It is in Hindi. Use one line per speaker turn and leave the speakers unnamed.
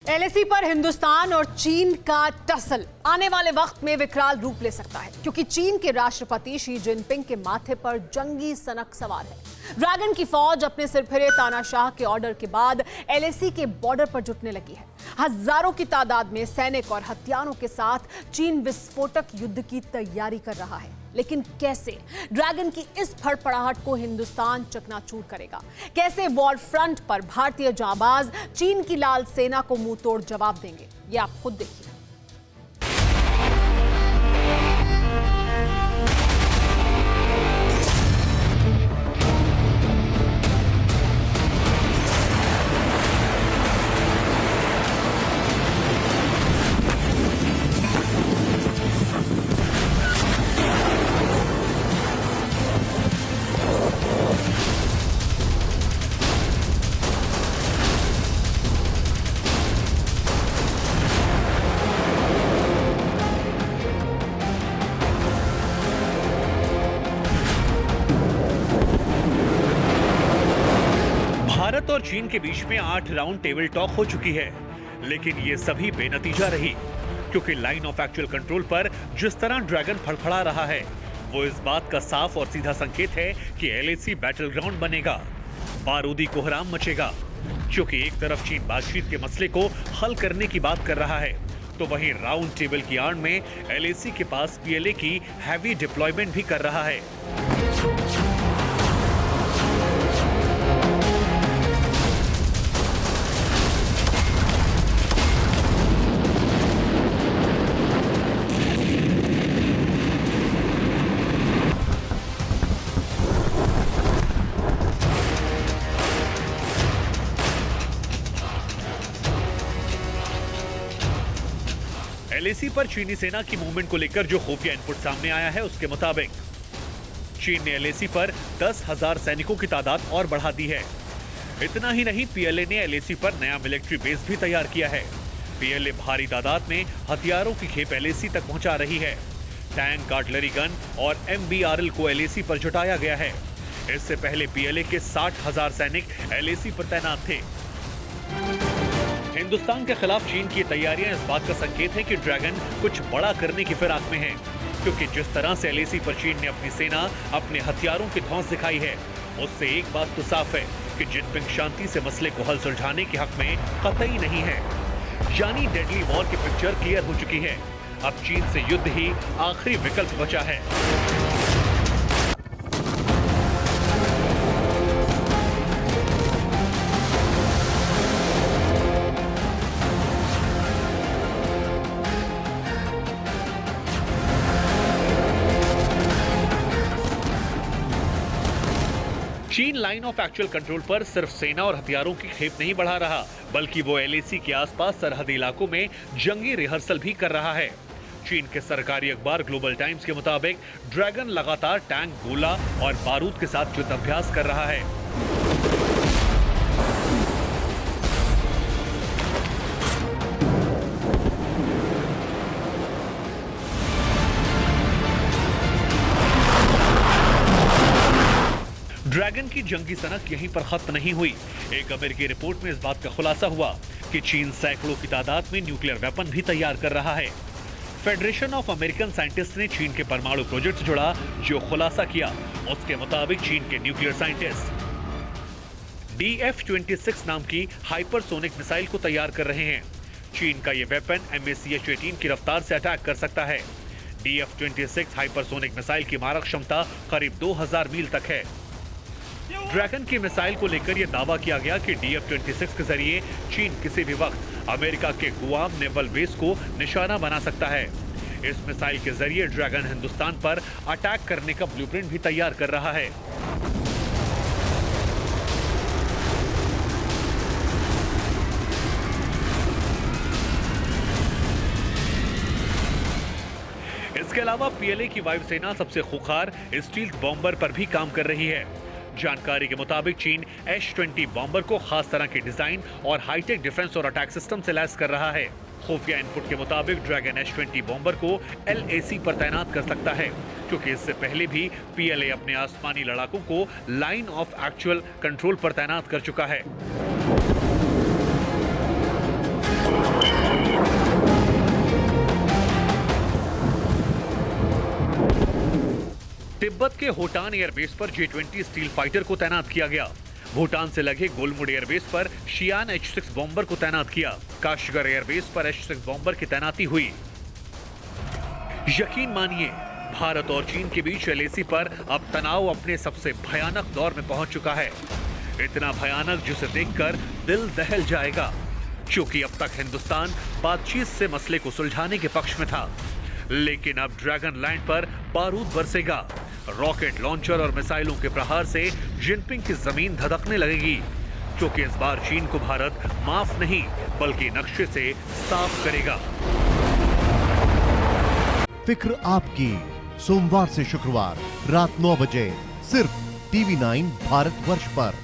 एलएसी पर हिंदुस्तान और चीन का टसल आने वाले वक्त में विकराल रूप ले सकता है, क्योंकि चीन के राष्ट्रपति शी जिनपिंग के माथे पर जंगी सनक सवार है। ड्रैगन की फौज अपने सिरफिरे तानाशाह के ऑर्डर के बाद एलएसी के बॉर्डर पर जुटने लगी है। हजारों की तादाद में सैनिक और हथियारों के साथ चीन विस्फोटक युद्ध की तैयारी कर रहा है। लेकिन कैसे ड्रैगन की इस फड़फड़ाहट को हिंदुस्तान चकनाचूर करेगा? कैसे वॉर फ्रंट पर भारतीय जांबाज चीन की लाल सेना को मुंह तोड़ जवाब देंगे? ये आप खुद देखिए।
भारत और चीन के बीच में 8 राउंड टेबल टॉक हो चुकी है, लेकिन ये सभी बेनतीजा रही, क्योंकि लाइन ऑफ एक्चुअल कंट्रोल पर जिस तरह ड्रैगन फड़फड़ा रहा है, वो इस बात का साफ और सीधा संकेत है कि एलएसी बैटल ग्राउंड बनेगा, बारूदी कोहराम मचेगा। क्योंकि एक तरफ चीन बातचीत के मसले को हल करने की बात कर रहा है, तो वहीं राउंड टेबल की आड़ में एलएसी के पास पीएलए की हैवी डिप्लॉयमेंट भी कर रहा है। एलएसी पर चीनी सेना की मूवमेंट को लेकर जो खुफिया इनपुट सामने आया है, उसके मुताबिक चीन ने एलएसी पर 10,000 सैनिकों की तादाद और बढ़ा दी है। इतना ही नहीं, पीएलए ने एलएसी पर नया मिलिट्री बेस भी तैयार किया है। पीएलए भारी तादाद में हथियारों की खेप एलएसी तक पहुंचा रही है। टैंक, आर्टिलरी गन और एमबीआरएल को एलएसी पर जुटाया गया है। इससे पहले पीएलए के 60,000 सैनिक एलएसी पर तैनात थे। हिंदुस्तान के खिलाफ चीन की तैयारियां इस बात का संकेत है कि ड्रैगन कुछ बड़ा करने की फिराक में है, क्योंकि जिस तरह से एलएसी पर चीन ने अपनी सेना, अपने हथियारों की धौंस दिखाई है, उससे एक बात तो साफ है कि जिनपिंग शांति से मसले को हल सुलझाने के हक में कतई नहीं है। यानी डेडली वॉर की पिक्चर क्लियर हो चुकी है। अब चीन से युद्ध ही आखिरी विकल्प बचा है। चीन लाइन ऑफ एक्चुअल कंट्रोल पर सिर्फ सेना और हथियारों की खेप नहीं बढ़ा रहा, बल्कि वो एलएसी के आसपास सरहदी इलाकों में जंगी रिहर्सल भी कर रहा है। चीन के सरकारी अखबार ग्लोबल टाइम्स के मुताबिक ड्रैगन लगातार टैंक, गोला और बारूद के साथ युद्ध अभ्यास कर रहा है। ड्रैगन की जंगी सनक यहीं पर खत्म नहीं हुई। एक अमेरिकी रिपोर्ट में इस बात का खुलासा हुआ कि चीन सैकड़ों की तादाद में न्यूक्लियर वेपन भी तैयार कर रहा है। फेडरेशन ऑफ अमेरिकन साइंटिस्ट ने चीन के परमाणु प्रोजेक्ट से जुड़ा जो खुलासा किया, उसके मुताबिक चीन के न्यूक्लियर साइंटिस्ट DF-26 नाम की हाइपरसोनिक मिसाइल को तैयार कर रहे हैं। चीन का यह वेपन MACH-18 की रफ्तार से अटैक कर सकता है। DF-26 हाइपरसोनिक मिसाइल की मारक क्षमता करीब 2000 मील तक है। ड्रैगन की मिसाइल को लेकर यह दावा किया गया कि DF-26 के जरिए चीन किसी भी वक्त अमेरिका के गुआम नेवल बेस को निशाना बना सकता है। इस मिसाइल के जरिए ड्रैगन हिंदुस्तान पर अटैक करने का ब्लूप्रिंट भी तैयार कर रहा है। इसके अलावा पीएलए की वायुसेना सबसे खुखार स्टील्थ बॉम्बर पर भी काम कर रही है। जानकारी के मुताबिक चीन H-20 बॉम्बर को खास तरह के डिजाइन और हाईटेक डिफेंस और अटैक सिस्टम से लैस कर रहा है। खुफिया इनपुट के मुताबिक ड्रैगन H-20 बॉम्बर को LAC पर तैनात कर सकता है, क्योंकि इससे पहले भी पीएलए अपने आसमानी लड़ाकों को लाइन ऑफ एक्चुअल कंट्रोल पर तैनात कर चुका है। तिब्बत के होटान एयरबेस पर J-20 स्टील फाइटर को तैनात किया गया। भूटान से लगे गोलमुड एयरबेस पर शियान H-6 बॉम्बर को तैनात किया। काशगर एयरबेस पर H-6 बॉम्बर की तैनाती हुई। यकीन मानिए, भारत और चीन के बीच LAC पर अब तनाव अपने सबसे भयानक दौर में पहुंच चुका है। इतना भयानक जिसे देखकर दिल दहल जाएगा, क्योंकि अब तक हिंदुस्तान बातचीत से मसले को सुलझाने के पक्ष में था, लेकिन अब ड्रैगन लैंड पर बारूद बरसेगा। रॉकेट लॉन्चर और मिसाइलों के प्रहार से जिनपिंग की जमीन धधकने लगेगी, क्योंकि इस बार चीन को भारत माफ नहीं बल्कि नक्शे से साफ करेगा।
फिक्र आपकी, सोमवार से शुक्रवार रात 9 बजे सिर्फ TV9 भारतवर्ष पर।